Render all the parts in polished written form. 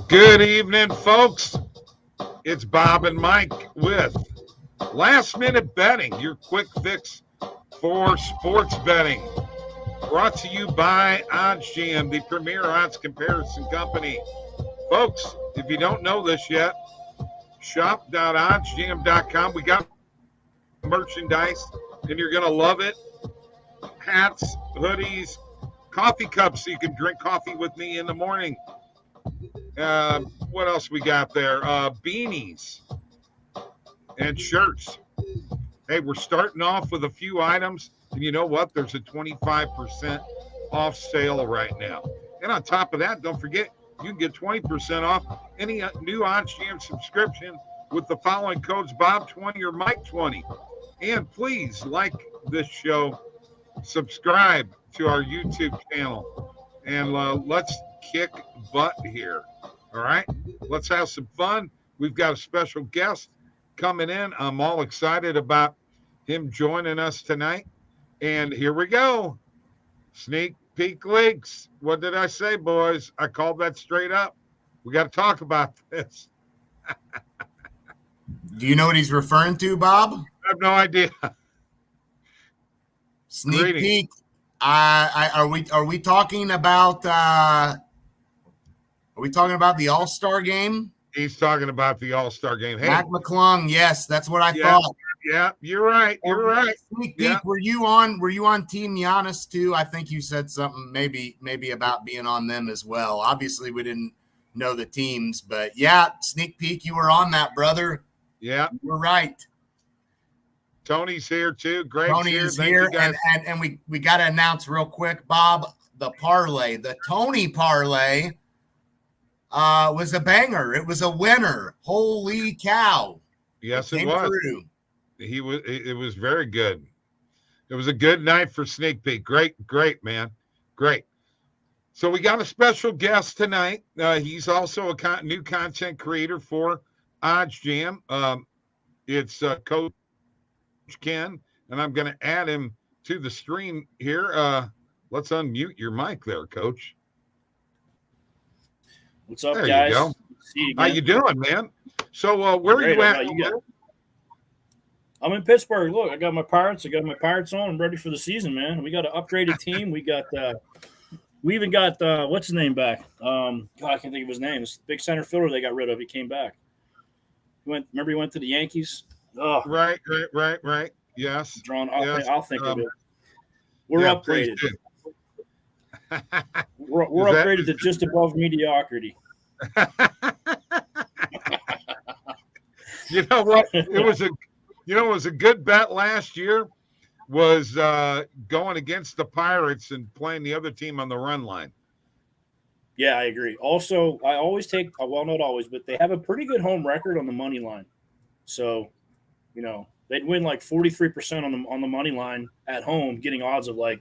Good evening, folks. It's Bob and Mike with Last Minute Betting, your quick fix for sports betting. Brought to you by OddsJam, the premier odds comparison company. Folks, if you don't know this yet, shop.oddsjam.com. We got merchandise, and you're going to love it. Hats, hoodies, coffee cups so you can drink coffee with me in the morning. What else we got there? Beanies and shirts. Hey, we're starting off with a few items, and you know what? There's a 25% off sale right now. And on top of that, don't forget, you can get 20% off any new OddsJam subscription with the following codes: Bob20 or Mike20. And please like this show, subscribe to our YouTube channel, and let's kick butt here. All right, let's have some fun. We've got a special guest coming in. I'm all excited about him joining us tonight. And here we go. Sneak peek leaks. What did I say, boys? I called that straight up. We got to talk about this. Do you know what he's referring to, Bob? I have no idea. Sneak Greetings. peek. Are we talking about the All-Star game? He's talking about the All-Star game. Hey, Mac McClung, yes, that's what I thought. Yeah, you're right. You're right. Sneak peek. Yeah. Were you on Team Giannis too? I think you said something maybe about being on them as well. Obviously, we didn't know the teams, but yeah, sneak peek. You were on that, brother. Yeah, You were right. Tony's here too. Greg's Tony here. is Thank here, you guys. and we got to announce real quick, Bob, the parlay, the Tony parlay was a banger. It was a winner. Holy cow. Yes, it Came was. through. It was very good. It was a good night for sneak peek. Great, man. Great. So we got a special guest tonight. He's also a new content creator for OddsJam. It's Coach Ken, and I'm going to add him to the stream here. Let's unmute your mic there, Coach. What's up, There guys? you go. See you How again. you doing, man? So where are Great. you How at? about you guys? I'm in Pittsburgh. Look, I got my Pirates. On. I'm ready for the season, man. We got an upgraded team. We even got what's his name back? God, I can't think of his name. It's the big center fielder they got rid of. He came back. Remember he went to the Yankees? Oh, Right. Yes. drawn. Yes. I'll think of it. We're Yeah, upgraded. please do. We're Is that- upgraded to just above mediocrity. You know what? It was a good bet last year. Was going against the Pirates and playing the other team on the run line. Yeah, I agree. Also, I always take well, not always, but they have a pretty good home record on the money line. So, they'd win like 43% on the money line at home, getting odds of like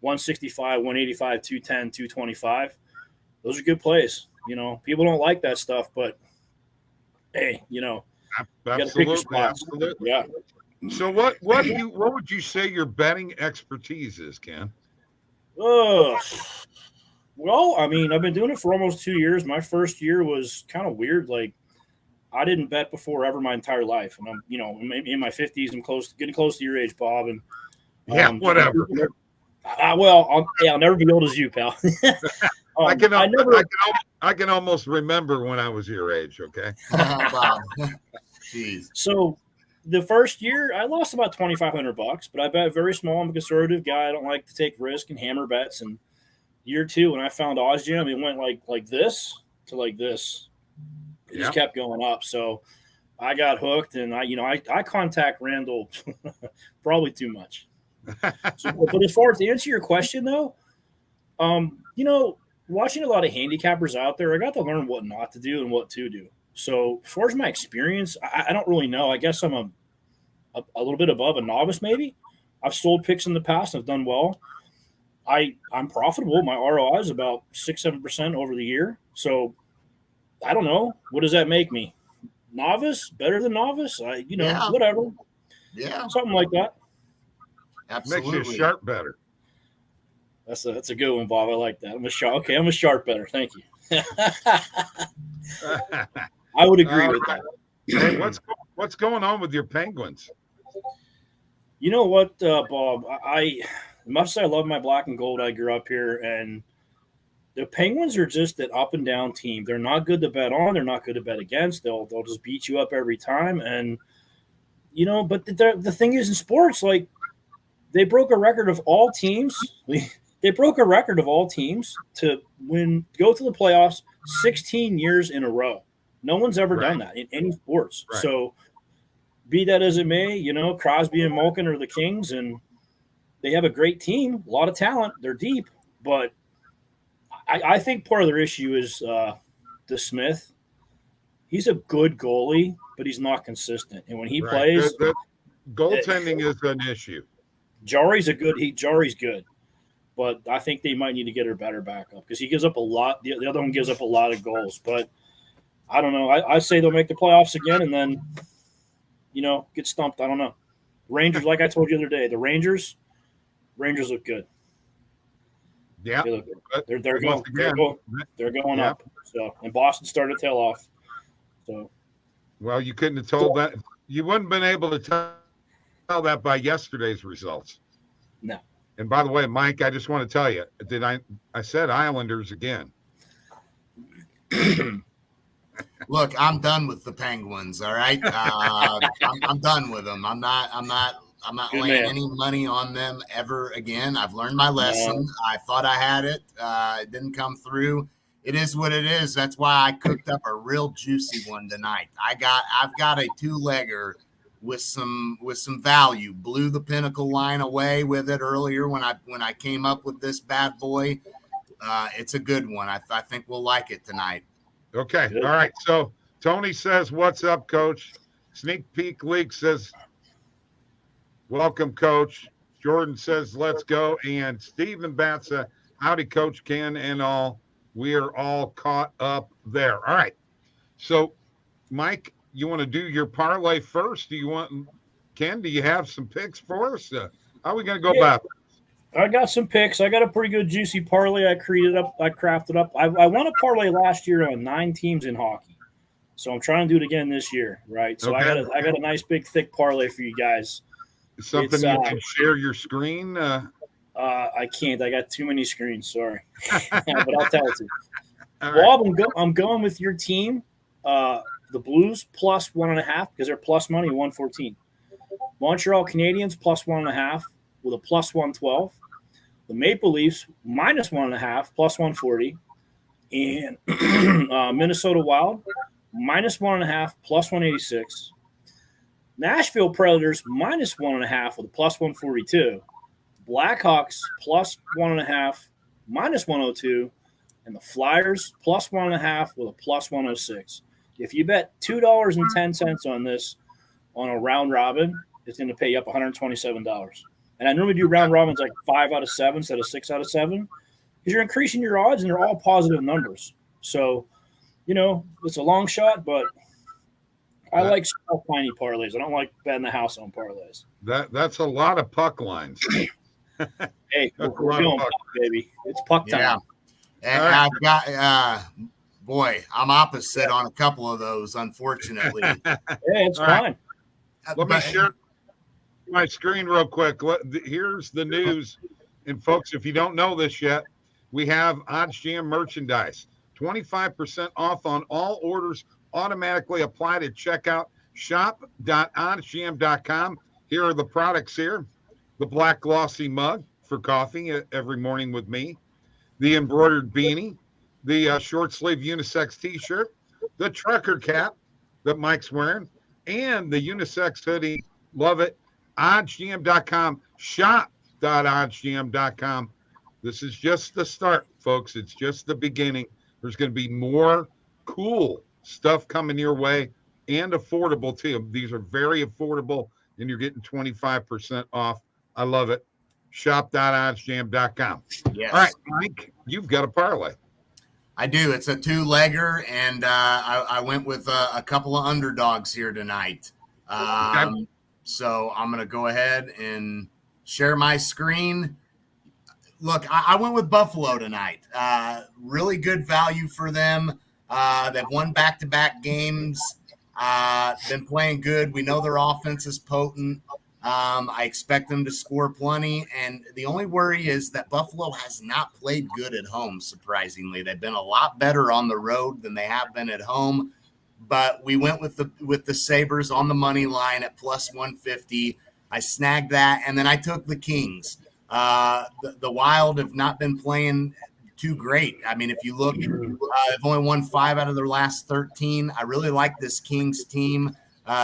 165, 185, 210, 225. Those are good plays. People don't like that stuff, but hey, you gotta pick your spots. Absolutely. Yeah. So what would you say your betting expertise is, Ken? Well, I mean, I've been doing it for almost 2 years. My first year was kind of weird. Like, I didn't bet before ever my entire life, and I'm, in my 50s. I'm getting close to your age, Bob. And Whatever. I'll never be old as you, pal. I can almost remember when I was your age. Okay. Bob. Jeez. So the first year I lost about $2,500, but I bet very small. I'm a conservative guy. I don't like to take risk and hammer bets. And year two, when I found OddsJam, it went like this to like this. It just kept going up. So I got hooked, and I contact Randall probably too much. But as far as to answer your question though, watching a lot of handicappers out there, I got to learn what not to do and what to do. So as far as my experience, I don't really know. I guess I'm a little bit above a novice maybe. I've sold picks in the past and I've done well. I'm profitable. My ROI is about 6-7% over the year. So I don't know. What does that make me? Novice? Better than novice? Whatever. Yeah. Something like that. Absolutely. Makes you sharp better. That's a good one, Bob. I like that. I'm a sharp better. Thank you. I would agree with that. Hey, what's going on with your Penguins? You know what, Bob? I much as I love my black and gold, I grew up here, and the Penguins are just an up and down team. They're not good to bet on. They're not good to bet against. They'll just beat you up every time. And but the thing is in sports, like they broke a record of all teams. They broke a record of all teams to go to the playoffs 16 years in a row. No one's ever done that in any sports. Right. So, be that as it may, Crosby and Malkin are the Kings, and they have a great team, a lot of talent. They're deep, but I think part of their issue is the Smith. He's a good goalie, but he's not consistent. And when he plays, the goaltending is an issue. Jari's good. But I think they might need to get her better backup because he gives up a lot. The other one gives up a lot of goals. But I don't know. I say they'll make the playoffs again and then, get stumped. I don't know. Rangers, like I told you the other day, the Rangers look good. Yeah. They look good. They're going up. So, and Boston started to tail off. So. Well, you couldn't have told that. You wouldn't have been able to tell that by yesterday's results. No. And by the way, Mike, I just want to tell you, I said Islanders again. Look, I'm done with the Penguins. All right, I'm done with them. I'm not laying any money on them ever again. I've learned my lesson. No. I thought I had it. It didn't come through. It is what it is. That's why I cooked up a real juicy one tonight. I've got a 2-legger with some value. Blew the Pinnacle line away with it earlier when I came up with this bad boy. It's a good one. I think we'll like it tonight. Okay. Good. All right. So Tony says, "What's up, Coach?" Sneak Peek Leak says, "Welcome, Coach." Jordan says, "Let's go." And Stephen Batsa, "Howdy, Coach Ken and all. We are all caught up there." All right. So, Mike, you want to do your parlay first? Do you have some picks for us? How are we going to go about this? I got some picks. I got a pretty good juicy parlay I crafted up. I won a parlay last year on 9 teams in hockey. So I'm trying to do it again this year, right? So okay. I got a nice big thick parlay for you guys. Something you can share your screen? I can't. I got too many screens, sorry. But I'll tell it to you. Bob, right. I'm going with your team. The Blues plus 1.5 because they're plus money 114. Montreal Canadiens plus 1.5 with a plus 112. The Maple Leafs minus 1.5 plus 140, and Minnesota Wild minus 1.5 plus 186. Nashville Predators minus 1.5 with a plus 142. Blackhawks plus 1.5 minus 102, and the Flyers plus 1.5 with a plus 106. If you bet $2.10 on this on a round robin, it's going to pay you up $127. And I normally do round robins like 5 out of 7 instead of 6 out of 7 because you're increasing your odds and they're all positive numbers. So, it's a long shot, but I like small, tiny parlays. I don't like betting the house on parlays. That's a lot of puck lines. Hey, we're going puck, baby. It's puck time. Yeah. And I've got boy, I'm opposite on a couple of those, unfortunately. Yeah, it's fine. Let me share my screen real quick. Here's the news. And folks, if you don't know this yet, we have OddsJam merchandise. 25% off on all orders automatically applied at checkout. Shop.oddsjam.com. Here are the products here. The black glossy mug for coffee every morning with me. The embroidered beanie. The short sleeve unisex t-shirt. The trucker cap that Mike's wearing. And the unisex hoodie. Love it. OddsJam.com. Shop.oddsjam.com. This is just the start, folks. It's just the beginning. There's going to be more cool stuff coming your way and affordable too. These are very affordable, and you're getting 25% off. I love it. Shop.oddsjam.com. Yes. All right, Mike, you've got a parlay. I do. It's a 2-legger, and I went with a couple of underdogs here tonight. So I'm going to go ahead and share my screen. look, I went with Buffalo tonight. Really good value for them. They've won back-to-back games. Been playing good. We know their offense is potent. I expect them to score plenty. And the only worry is that Buffalo has not played good at home, surprisingly. They've been a lot better on the road than they have been at home. But we went with the Sabres on the money line at plus 150. I snagged that, and then I took the Kings. The Wild have not been playing too great. I mean, if you look, they've only won 5 out of their last 13. I really like this Kings team.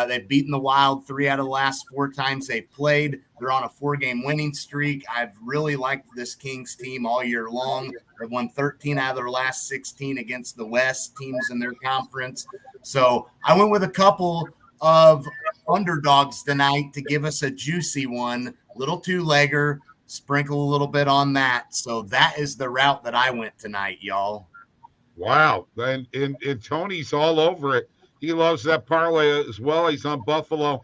They've beaten the Wild 3 out of the last 4 times they've played. They're on a 4-game winning streak. I've really liked this Kings team all year long. They've won 13 out of their last 16 against the West teams in their conference. So I went with a couple of underdogs tonight to give us a juicy one, little 2-legger, sprinkle a little bit on that. So that is the route that I went tonight, y'all. Wow. And Tony's all over it. He loves that parlay as well. He's on Buffalo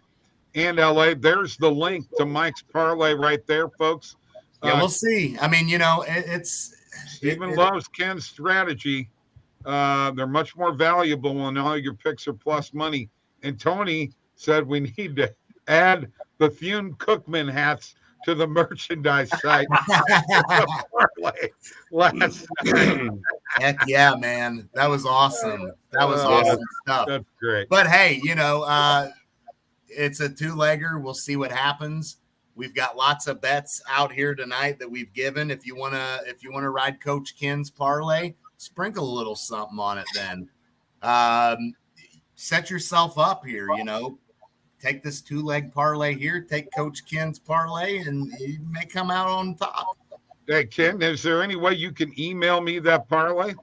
and LA. There's the link to Mike's parlay right there, folks. Yeah, we'll see. I mean, it's Stephen loves Ken's strategy. They're much more valuable when all your picks are plus money. And Tony said we need to add the Thune Cookman hats to the merchandise site. Last night. Heck yeah, man. That was awesome. That was awesome stuff. That's great. But hey, it's a 2-legger. We'll see what happens. We've got lots of bets out here tonight that we've given. If you wanna ride Coach Ken's parlay, sprinkle a little something on it then. Set yourself up here, Take this 2-leg parlay here, take Coach Ken's parlay, and you may come out on top. Hey, Ken, is there any way you can email me that parlay?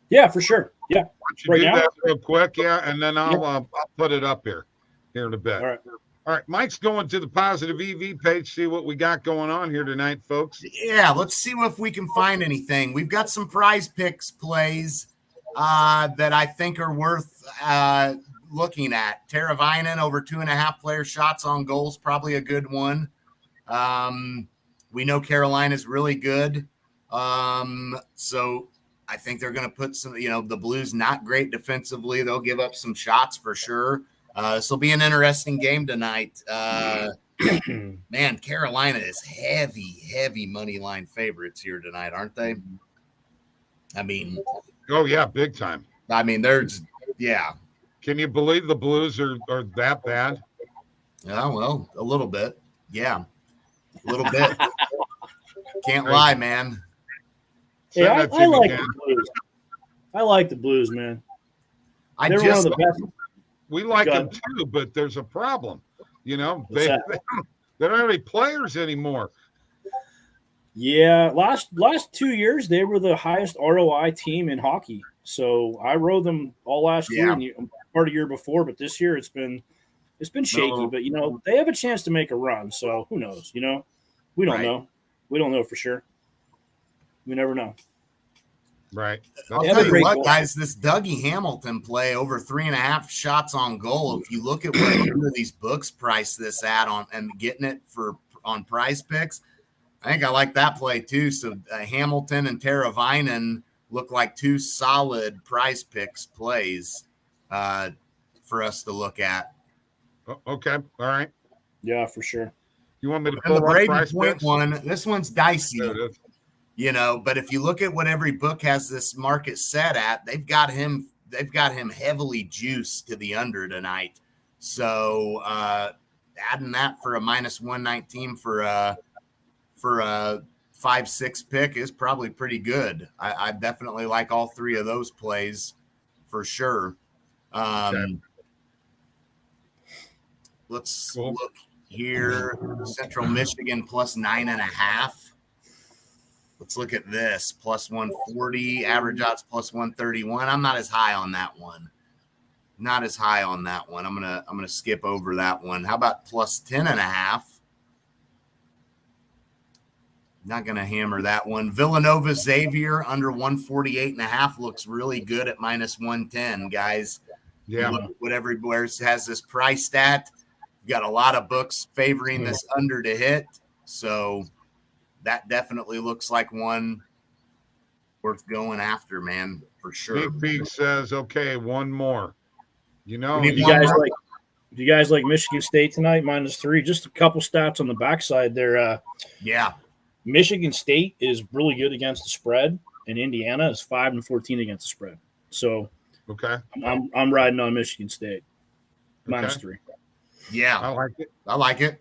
Yeah, for sure. Yeah. Why don't you do that real quick? Yeah, and then I'll put it up here in a bit. All right. Mike's going to the Positive EV page, see what we got going on here tonight, folks. Yeah, let's see if we can find anything. We've got some prize picks plays that I think are worth looking at. Teravainen over 2.5 player shots on goals, probably a good one. We know Carolina's really good. So I think they're going to put some, the Blues not great defensively. They'll give up some shots for sure. This will be an interesting game tonight. Man, Carolina is heavy money line favorites here tonight, aren't they? I mean, oh yeah, big time. I mean, yeah. Can you believe the Blues are that bad? Oh, well, a little bit. Yeah, a little bit. Can't lie, man. Yeah, I like the Blues. I like the Blues, man. They're one of the best. We like them too, but there's a problem. They don't have any players anymore. Yeah, last 2 years they were the highest ROI team in hockey. So I rode them all last year and part of the year before, but this year it's been shaky. But they have a chance to make a run. So who knows? We don't know. We don't know for sure. We never know. Right. I'll tell you what, guys, this Dougie Hamilton play over 3.5 shots on goal. If you look at what these books price this at and getting it on Prize Picks, I think I like that play too. So Hamilton and Teravainen look like 2 solid Prize Picks plays for us to look at. Okay. All right. Yeah, for sure. You want me to pull up Prize Picks? This one's dicey. But if you look at what every book has this market set at, they've got him heavily juiced to the under tonight. So adding that for a minus 119 for a 5-6 pick is probably pretty good. I definitely like all 3 of those plays for sure. Let's look here. Central Michigan plus 9.5. Let's look at this. Plus 140. Average odds plus 131. I'm not as high on that one. I'm gonna skip over that one. How about plus 10.5? Not gonna hammer that one. Villanova Xavier under 148.5 looks really good at minus 110, guys. Yeah. Look what everywhere has this price stat. Got a lot of books favoring this under to hit. So that definitely looks like one worth going after, man, for sure. Sneak Peek says, okay, one more. You know, do you guys like Michigan State tonight -3? Just a couple stats on the backside there. Yeah. Michigan State is really good against the spread, and Indiana is 5-14 against the spread. So, okay, I'm riding on Michigan State -3. Yeah, I like it. I like it.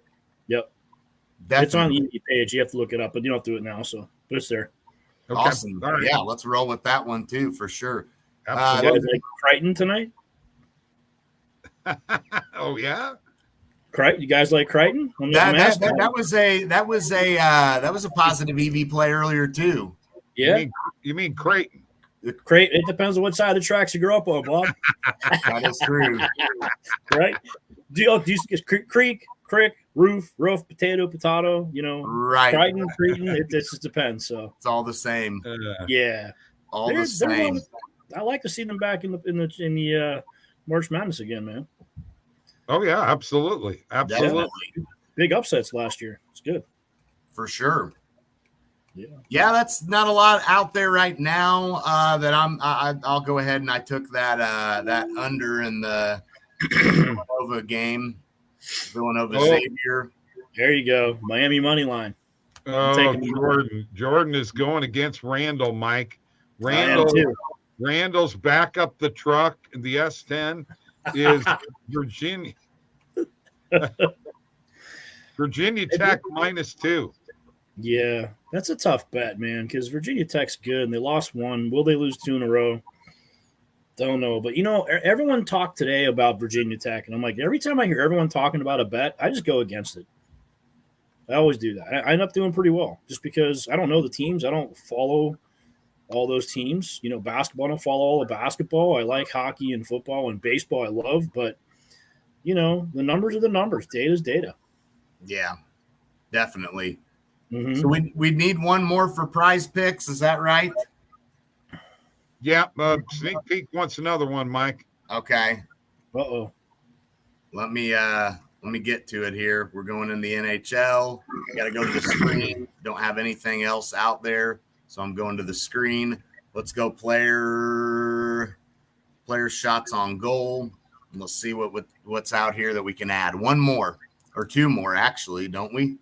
Yep, definitely. It's on the EV page. You have to look it up, but you don't have to do it now. So, but it's there. Okay. Awesome. Right. Yeah, let's roll with that one too for sure. You guys like Crichton tonight? Oh yeah. You guys like Crichton? That was a positive EV play earlier too. Yeah. You mean Creighton? It depends on what side of the tracks you grew up on, Bob. That is true. Right? Do you creek, roof, potato, you know, right? Crichton, it just depends. So it's all the same. Yeah, all the same. I like to see them back in the March Madness again, man. Oh yeah, absolutely. Big upsets last year. It's good for sure. Yeah, that's not a lot out there right now. That I'll go ahead and I took that under in the Villanova game. Villanova Xavier. There you go. Miami money line. Oh, Jordan is going against Randall, Mike. Randall's back up the truck. The S10 is Virginia. Virginia Tech -2. Yeah, that's a tough bet, man, because Virginia Tech's good, and they lost one. Will they lose 2 in a row? Don't know. But, you know, everyone talked today about Virginia Tech, and I'm like, every time I hear everyone talking about a bet, I just go against it. I always do that. I end up doing pretty well just because I don't know the teams. I don't follow all those teams. You know, basketball, I don't follow all the basketball. I like hockey and football and baseball I love, but, you know, the numbers are the numbers. Data is data. Yeah, definitely. Mm-hmm. So we need one more for Prize Picks. Is that right? Yeah. Sneak Peek wants another one, Mike. Okay. Uh-oh. Let me get to it here. We're going in the NHL. Got to go to the screen. Don't have anything else out there, so I'm going to the screen. Let's go player shots on goal. And let's see what's out here that we can add. One more or 2 more, actually, don't we?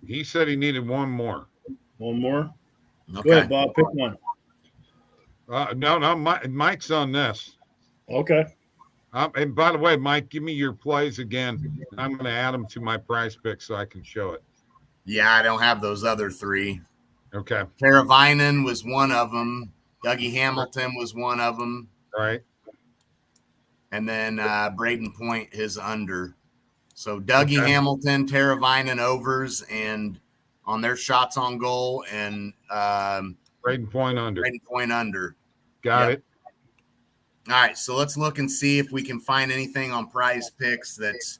He said he needed one more. One more? Okay. Go ahead, Bob. Pick one. No, Mike's on this. Okay. And by the way, Mike, give me your plays again. I'm going to add them to my Prize Pick so I can show it. Yeah, I don't have those other 3. Okay. Teravainen was one of them. Dougie Hamilton was one of them. Right. And then Braden Point, his under. So Dougie Hamilton, Teravainen overs, and on their shots on goal, and Braden Point under. Got it. All right, so let's look and see if we can find anything on Prize Picks that's,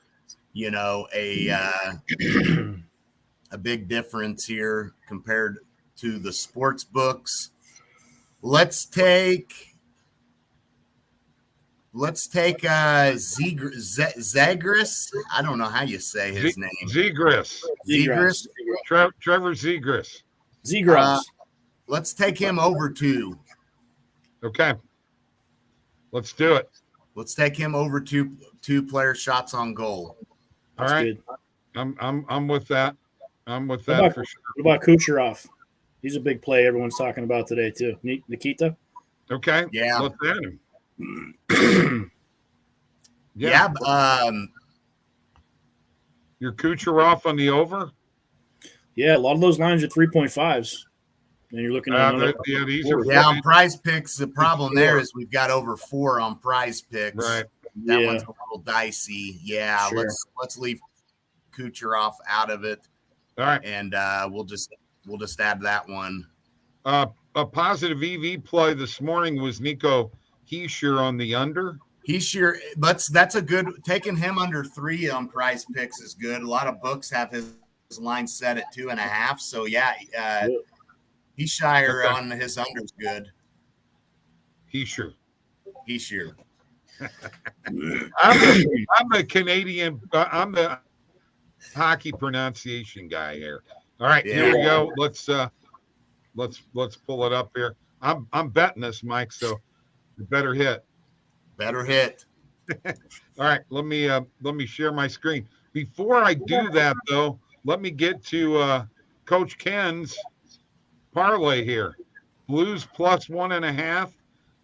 you know, a big difference here compared to the sports books. Let's take Zegras. I don't know how you say his name. Zegras. Trevor Zegras. Let's take him over 2. Okay. Let's do it. Let's take him over 2 player shots on goal. All right. Good. I'm with that. I'm with that for sure. What about Kucherov? He's a big play everyone's talking about today too. Nikita? Okay. Yeah. Let's add him. Your Kucherov on the over? Yeah, a lot of those lines are 3.5s. And you're looking at these are on Prize Picks. The problem there is we've got over 4 on Prize Picks. Right. That one's a little dicey. Yeah, sure. Let's leave Kucherov out of it. All right. And we'll just add that one. A positive EV play this morning was Nico Hischier on the under. Hischier, that's a good taking him under 3 on Prize Picks is good. A lot of books have his line set at 2.5. So yeah, Hischier on his under is good. Hischier. I'm a Canadian. I'm the hockey pronunciation guy here. All right, here we go. Let's pull it up here. I'm betting this, Mike, so you better hit. Better hit. All right, let me share my screen. Before I do that, though, let me get to Coach Ken's parlay here. Blues plus 1.5,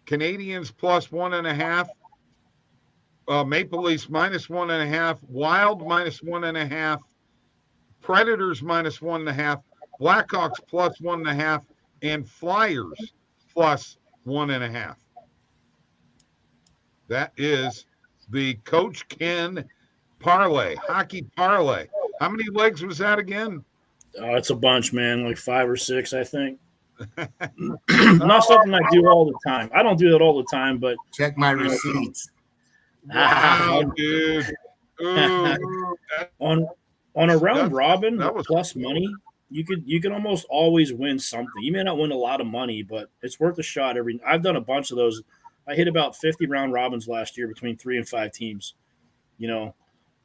Canadians plus 1.5, Maple Leafs minus 1.5, Wild minus 1.5, Predators minus 1.5, Blackhawks plus 1.5, and Flyers plus 1.5. That is the Coach Ken parlay, hockey parlay. How many legs was that again? It's a bunch, man, like 5 or 6, I think. Not something I do all the time. I don't do it all the time, but check my receipts. Wow, dude. Ooh, on a round robin plus money, you can almost always win something. You may not win a lot of money, but it's worth a shot. I've done a bunch of those. I hit about 50 round robins last year between 3 and 5 teams.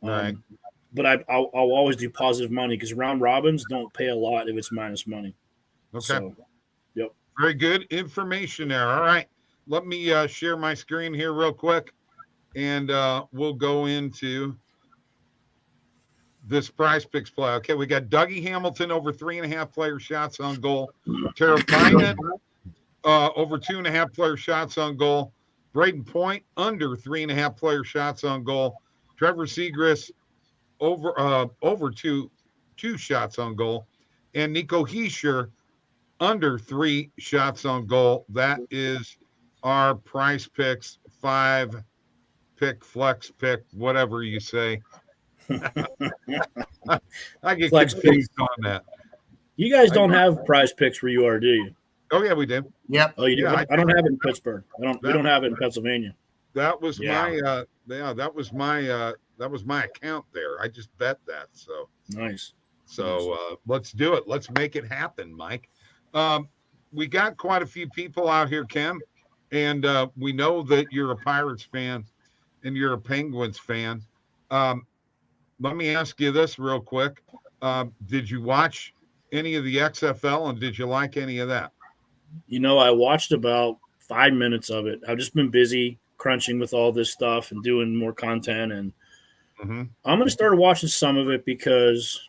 Right. But I'll always do positive money because round robins don't pay a lot if it's minus money. Okay. So, yep. Very good information there. All right. Let me share my screen here real quick, and we'll go into this Prize Picks play. Okay, we got Dougie Hamilton over 3.5 player shots on goal. Teravainen over 2.5 player shots on goal. Braden Point under 3.5 player shots on goal. Trevor Zegras over two shots on goal, and Nico Hischier under 3 shots on goal. That is our Prize Picks 5 pick, flex pick, whatever you say. I get Flex confused on that. You guys don't have Prize Picks where you are, do you? Oh yeah, we do. Yep. Oh, you do. Yeah, I don't have it in Pittsburgh. We don't have it in Pennsylvania. That was my that was my account there. I just bet that. So nice. So let's do it. Let's make it happen, Mike. We got quite a few people out here, Ken, and we know that you're a Pirates fan and you're a Penguins fan. Let me ask you this real quick. Did you watch any of the XFL, and did you like any of that? I watched about 5 minutes of it. I've just been busy crunching with all this stuff and doing more content, and I'm going to start watching some of it because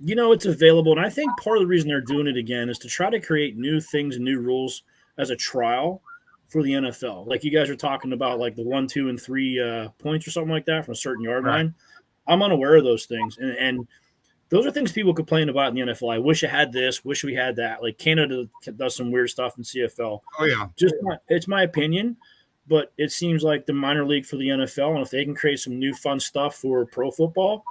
it's available. And I think part of the reason they're doing it again is to try to create new things and new rules as a trial for the NFL. Like you guys are talking about, like the 1, 2, and 3 points or something like that from a certain yard line. I'm unaware of those things. And those are things people complain about in the NFL. I wish I had this, wish we had that. Like Canada does some weird stuff in CFL. Oh, yeah. It's my opinion, but it seems like the minor league for the NFL, and if they can create some new fun stuff for pro football,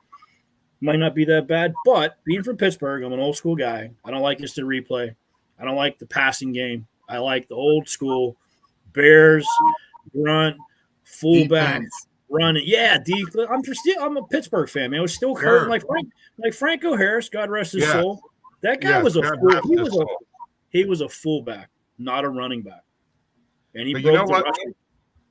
might not be that bad. But being from Pittsburgh, I'm an old school guy. I don't like instant replay. I don't like the passing game. I like the old school Bears, grunt, fullback, running. Yeah, deep. I'm a Pittsburgh fan, man. I was still current, like Franco Harris, God rest his soul. That guy was he was a fullback, not a running back. And he broke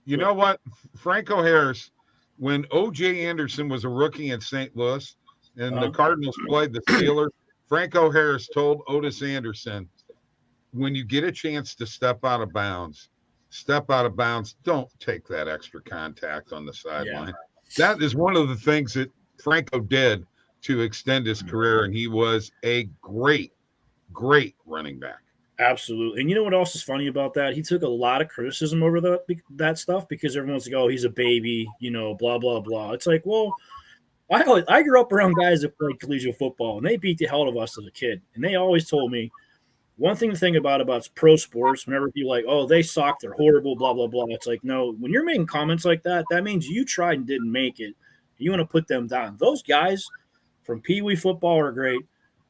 You know what? Franco Harris, when O.J. Anderson was a rookie in St. Louis and the Cardinals played the Steelers, Franco Harris told Otis Anderson, when you get a chance to step out of bounds. Don't take that extra contact on the sideline. Yeah. That is one of the things that Franco did to extend his career, and he was a great running back. Absolutely. And you know what else is funny about that? He took a lot of criticism over that stuff because everyone's like, oh, he's a baby, blah, blah, blah. It's like, well, I grew up around guys that played collegiate football, and they beat the hell out of us as a kid. And they always told me, one thing to think about pro sports, whenever people like, oh, they suck, they're horrible, blah, blah, blah. It's like, no, when you're making comments like that, that means you tried and didn't make it. You want to put them down. Those guys from Pee Wee football are great.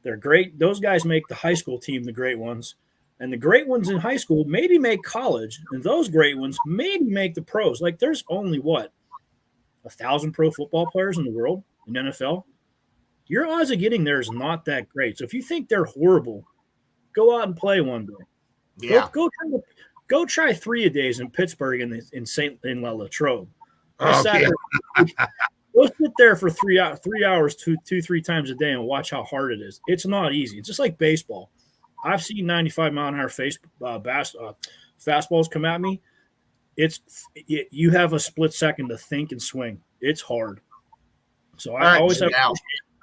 They're great. Those guys make the high school team the great ones. And the great ones in high school maybe make college. And those great ones maybe make the pros. Like there's only, 1,000 pro football players in the world in NFL? Your odds of getting there is not that great. So if you think they're horrible, go out and play one day. Yeah. Go try 3 a days in Pittsburgh and in La Latrobe. Go sit there for 3 hours, three times a day, and watch how hard it is. It's not easy. It's just like baseball. I've seen 95-mile-an-hour fastballs come at me. You have a split second to think and swing. It's hard. So I always have.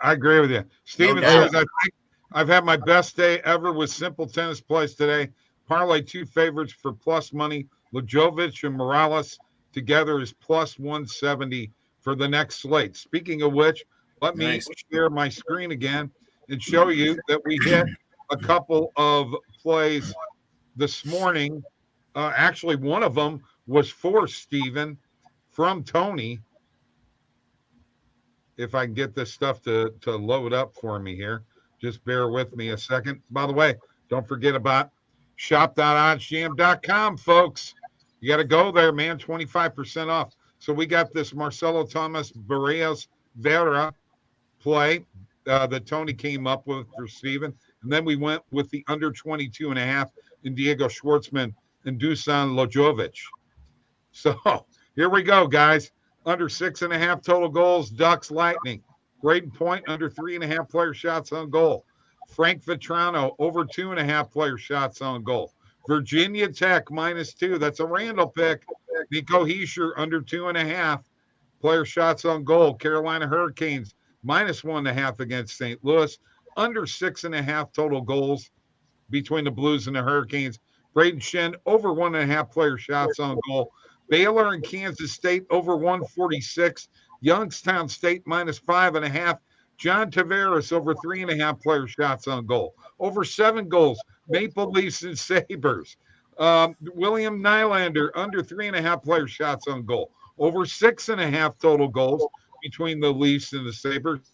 I agree with you. Steven says, I think I've had my best day ever with simple tennis plays today. Parlay 2 favorites for plus money. Lajovic and Morales together is plus 170 for the next slate. Speaking of which, let me share my screen again and show you that we hit a couple of plays this morning. Actually, one of them was for Steven from Tony. If I can get this stuff to load up for me here. Just bear with me a second. By the way, don't forget about shop.oddsjam.com, folks. You got to go there, man. 25% off. So we got this Marcelo Thomas Barrios Vera play that Tony came up with for Steven. And then we went with the under 22.5 in Diego Schwartzman and Dusan Lajovic. So here we go, guys. Under 6.5 total goals, Ducks Lightning. Braden Point under 3.5 player shots on goal. Frank Vetrano over 2.5 player shots on goal. Virginia Tech -2. That's a Randall pick. Nico Heischer under 2.5 player shots on goal. Carolina Hurricanes -1.5 against St. Louis. Under 6.5 total goals between the Blues and the Hurricanes. Braden Shen over 1.5 player shots on goal. Baylor and Kansas State over 146. Youngstown State -5.5. John Tavares over 3.5 player shots on goal. Over 7 goals. Maple Leafs and Sabres. William Nylander under 3.5 player shots on goal. Over 6.5 total goals between the Leafs and the Sabres.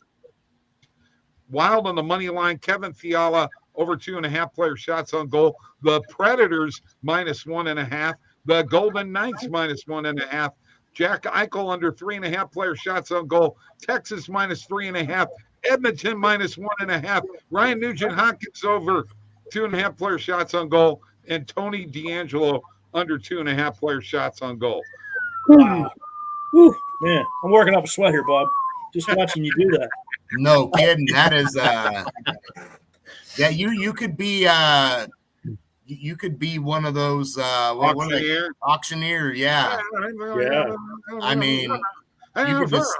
Wild on the money line. Kevin Fiala over 2.5 player shots on goal. The Predators -1.5. The Golden Knights -1.5. Jack Eichel under 3.5 player shots on goal. Texas -3.5. Edmonton -1.5. Ryan Nugent-Hopkins over 2.5 player shots on goal. And Tony DeAngelo under 2.5 player shots on goal. Wow. Woo, man, I'm working up a sweat here, Bob. Just watching you do that. No kidding. That is yeah, you could be you could be one of those auctioneer, yeah. I mean, you could just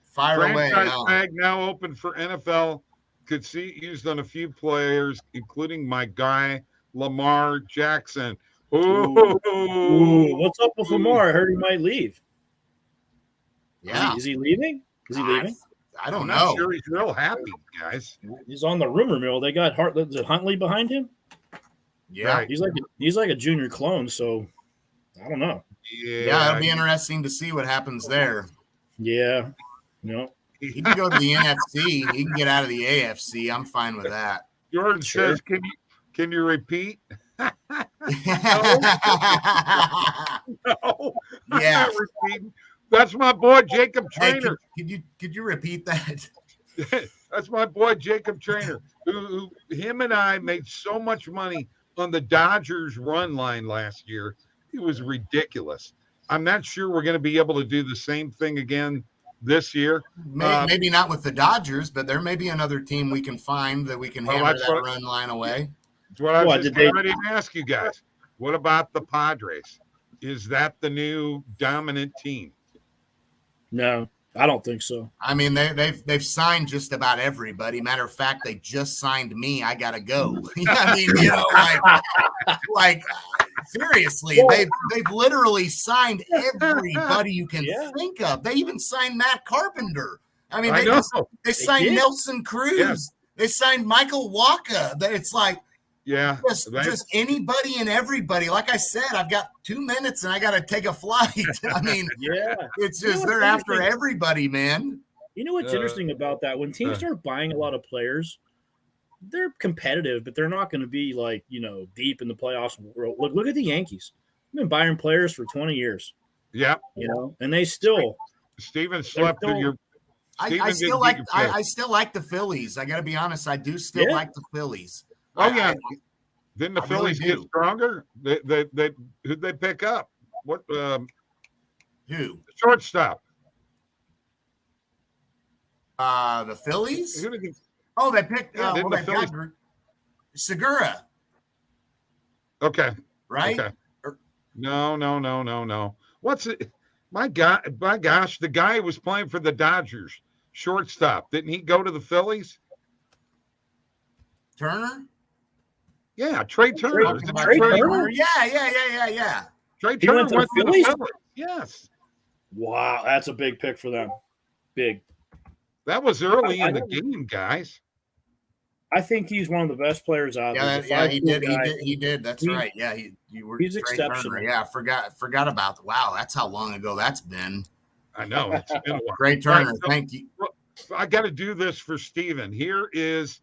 fire away. Tag now open for NFL. Could see it used on a few players, including my guy Lamar Jackson. Ooh, what's up with Lamar? I heard he might leave. Yeah, is he leaving? Is he leaving? I don't know. I'm not sure he's real happy, guys. He's on the rumor mill. They got Huntley behind him. Yeah, right. He's like a junior clone. So I don't know. Yeah, it'll be interesting to see what happens there. Yeah, he can go to the NFC. He can get out of the AFC. I'm fine with that. Jordan says, "Can you repeat?" No. Yeah. That's my boy Jacob Trainer. Hey, could you repeat that? That's my boy Jacob Trainer. Who him and I made so much money on the Dodgers run line last year. It was ridiculous. I'm not sure we're going to be able to do the same thing again this year. Maybe not with the Dodgers, but there may be another team we can find that we can hammer that run line away. That's what I was just ready to ask you guys. What about the Padres? Is that the new dominant team? No, I don't think so. I mean, they've signed just about everybody. Matter of fact, they just signed me. I gotta go. I mean, like seriously, they've literally signed everybody you can think of. They even signed Matt Carpenter. I mean, they signed Nelson Cruz. Yeah. They signed Michael Wacha. It's like, just anybody and everybody. Like I said, I've got 2 minutes and I got to take a flight. I mean, it's just they're after everybody, man. You know what's interesting about that? When teams start buying a lot of players, they're competitive, but they're not going to be like, deep in the playoffs. Look at the Yankees. They've been buying players for 20 years. Yeah. And they still. Steven slept in your. I still like the Phillies. I got to be honest. I do still like the Phillies. Oh yeah, didn't the Phillies get stronger? Who'd they pick up? What? Who? Shortstop. The Phillies? Who did they- Oh, they picked didn't the Phillies- Segura, Okay. right? Okay. No. What's it? My gosh, the guy who was playing for the Dodgers, shortstop. Didn't he go to the Phillies? Turner? Yeah, Trey Turner. Trey- Isn't Trey that Turner? Yeah. Trey He Turner went to the went to the Phillies? Phillies. Yes. Wow, that's a big pick for them. Big. That was early I in the don't- game, guys. I think he's one of the best players out there. He's a He 5'4" did. guy. He did. That's He- right. Yeah, you were. he's Trey exceptional. Turner. Yeah, forgot about. Wow, that's how long ago that's been. I know. It's been a while. Trey Turner. Right, so- Thank you. I got to do this for Steven. Here is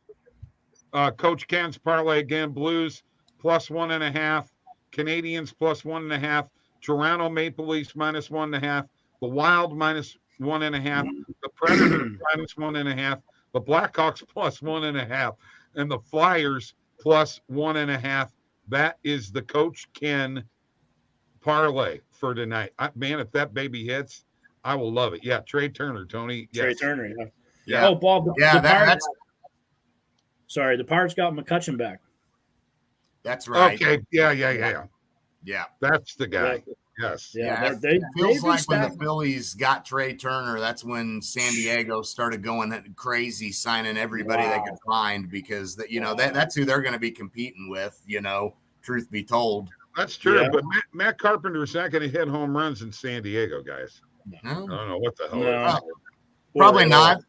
Coach Ken's parlay again. Blues plus 1.5. Canadians plus 1.5. Toronto Maple Leafs minus 1.5. The Wild minus 1.5. The Predators minus 1.5. The Blackhawks plus 1.5. And the Flyers plus 1.5. That is the Coach Ken parlay for tonight. Man, if that baby hits, I will love it. Yeah, Trey Turner, Tony. Yes. Trey Turner. Yeah. Yeah. Oh, Bob. Yeah, the Pirates, that's sorry, the Pirates got McCutcheon back. that's right. Okay. Yeah. Yeah. That's the guy. Yes. Yeah, it they feels they've like when the stacked- Phillies got Trey Turner, that's when San Diego started going crazy, signing everybody they could find because that's who they're going to be competing with. Truth be told. That's true. Yeah. But Matt Carpenter's not going to hit home runs in San Diego, guys. I No, don't know what the hell. No. it is. probably not.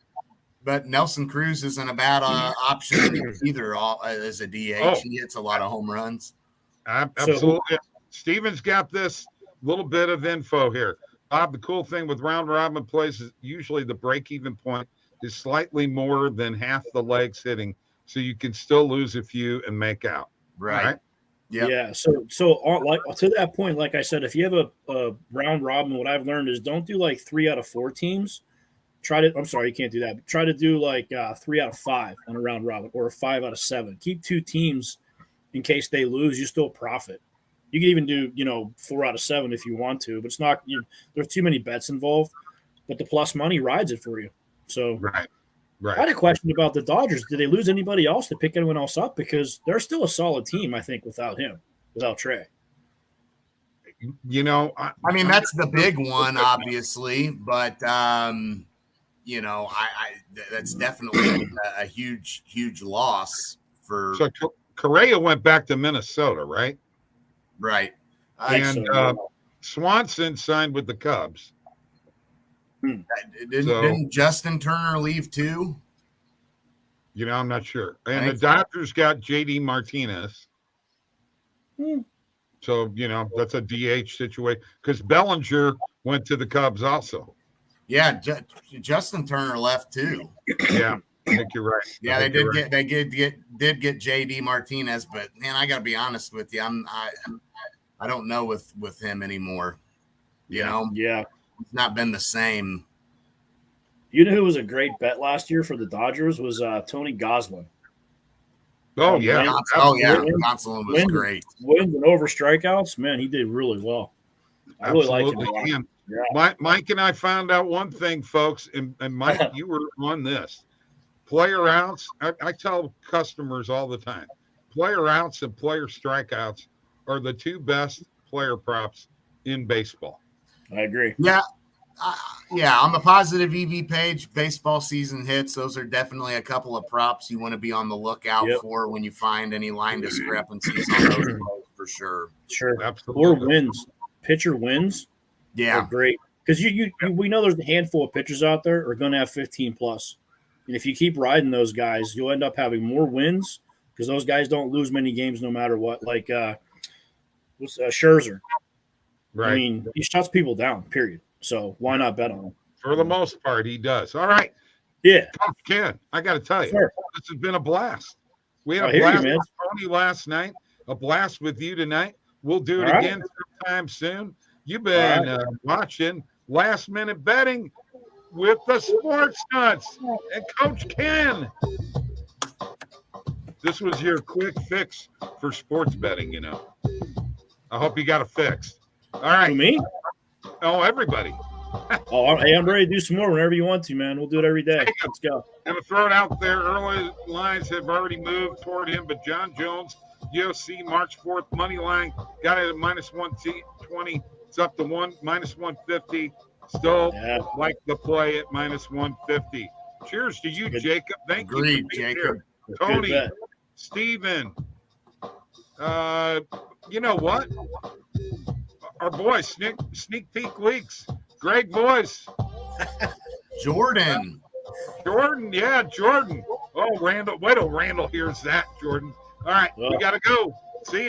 But Nelson Cruz isn't a bad option either. As a DH, Oh. he hits a lot of home runs. Absolutely. Steven's got this little bit of info here. Bob, the cool thing with round robin plays is usually the break-even point is slightly more than half the legs hitting, so you can still lose a few and make out. Right. Right? Yep. Yeah. So like to that point, like I said, if you have a round robin, what I've learned is don't do like 3 out of 4 teams. I'm sorry, you can't do that. But try to do like 3 out of 5 on a round robin or 5 out of 7. Keep 2 teams in case they lose. You still profit. You can even do 4 out of 7 if you want to, but it's not. There's too many bets involved. But the plus money rides it for you. So Right. I had a question about the Dodgers. Did they lose anybody else to pick anyone else up? Because they're still a solid team, I think, without Trey. I mean, that's the big one, obviously, but that's definitely a huge loss for So Correa went back to Minnesota, right? right. And Swanson signed with the Cubs. Didn't Justin Turner leave too? I'm not sure. And the Dodgers got JD Martinez. So, that's a DH situation because Bellinger went to the Cubs also. Yeah, Justin Turner left too. Yeah, I think you're right. Yeah, they did get JD Martinez, but man, I got to be honest with you, I don't know with him anymore. Yeah. It's not been the same. You know who was a great bet last year for the Dodgers was Tony Goslin. Oh, yeah. Gonsolin was great. Wins and over strikeouts, man, he did really well. I really like him a lot. And Yeah. Mike and I found out one thing, folks, and Mike, you were on this. Player outs, I tell customers all the time, player outs and player strikeouts are the 2 best player props in baseball. I agree. Yeah. On the positive EV page, baseball season hits. Those are definitely a couple of props you want to be on the lookout for when you find any line discrepancies on those plays, for sure. Sure. Absolutely. Or wins. Pitcher wins. Yeah. Are great. Because we know there's a handful of pitchers out there are going to have 15 plus. And if you keep riding those guys, you'll end up having more wins because those guys don't lose many games no matter what. Like Scherzer. Right. I mean, he shuts people down, period. So why not bet on him? For the most part, he does. All right. Yeah. Coach Ken, I got to tell you, Sure. this has been a blast. We had I a hear you, blast man. with Tony last night, a blast with you tonight. We'll do it All right. again sometime soon. You've been watching Last Minute Betting with the Sports Nuts and Coach Ken. This was your quick fix for sports betting, I hope you got it fixed. All right. Who, me? Oh, everybody. I'm ready to do some more whenever you want to, man. We'll do it every day. Let's go. I'm going to throw it out there. Early lines have already moved toward him, but John Jones, UFC March 4th money line, got it at minus 120. It's up to minus 150. Still like the play at minus 150. Cheers to you, Jacob. Thank you for being Jacob. here. Tony, Steven. You know what? Our boys, sneak peek weeks. Greg boys. Jordan. Yeah, Jordan. Oh, Randall. Wait till Randall hears that, Jordan. All right, we got to go. See ya.